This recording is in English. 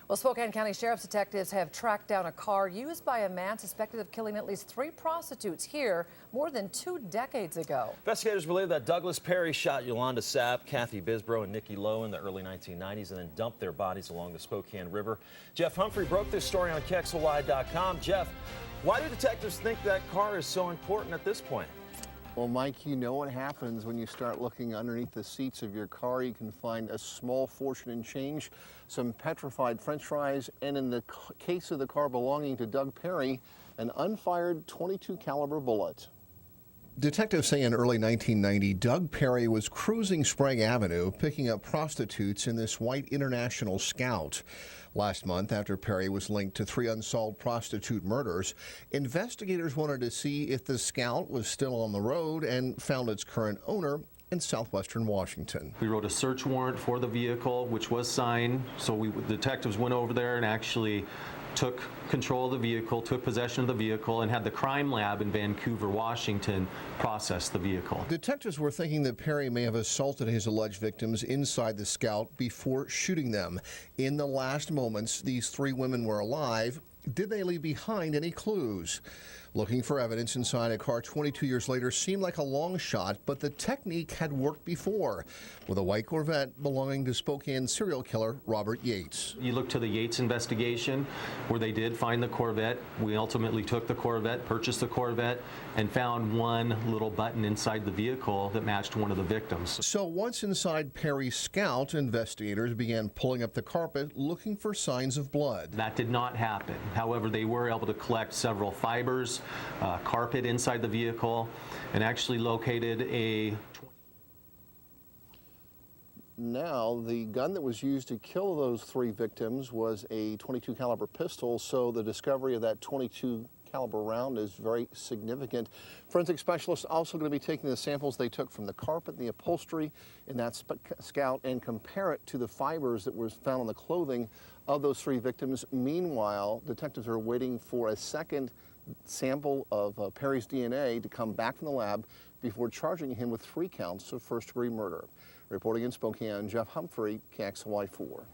Well, Spokane County Sheriff's detectives have tracked down a car used by a man suspected of killing at least 3 prostitutes here more than 2 decades ago. Investigators believe that Douglas Perry shot Yolanda Sapp, Kathy Bisbrough, and Nikki Lowe in the early 1990s and then dumped their bodies along the Spokane River. Jeff Humphrey broke this story on KXLY.com. Jeff, why do detectives think that car is so important at this point? Well, Mike, you know what happens when you start looking underneath the seats of your car. You can find a small fortune in change, some petrified French fries, and in the case of the car belonging to Doug Perry, an unfired .22 caliber bullet. Detectives say in early 1990, Doug Perry was cruising Sprague Avenue, picking up prostitutes in this white International Scout. Last month, after Perry was linked to 3 unsolved prostitute murders, investigators wanted to see if the Scout was still on the road and found its current owner in southwestern Washington. We wrote a search warrant for the vehicle, which was signed, so detectives went over there and actually took control of the vehicle, took possession of the vehicle, and had the crime lab in Vancouver, Washington, process the vehicle. Detectives were thinking that Perry may have assaulted his alleged victims inside the Scout before shooting them. In the last moments, these 3 women were alive. Did they leave behind any clues? Looking for evidence inside a car 22 years later seemed like a long shot, but the technique had worked before with a white Corvette belonging to Spokane serial killer Robert Yates. You look to the Yates investigation where they did find the Corvette. We ultimately took the Corvette, purchased the Corvette, and found one little button inside the vehicle that matched one of the victims. So once inside Perry's Scout, investigators began pulling up the carpet looking for signs of blood. That did not happen. However, they were able to collect several fibers, carpet inside the vehicle, and actually located a... Now, the gun that was used to kill those 3 victims was a .22 caliber pistol, so the discovery of that .22 caliber round is very significant. Forensic specialists also going to be taking the samples they took from the carpet, the upholstery in that Scout, and compare it to the fibers that were found on the clothing of those 3 victims. Meanwhile, detectives are waiting for a second sample of Perry's DNA to come back from the lab before charging him with 3 counts of first-degree murder. Reporting in Spokane, Jeff Humphrey, KXLY4.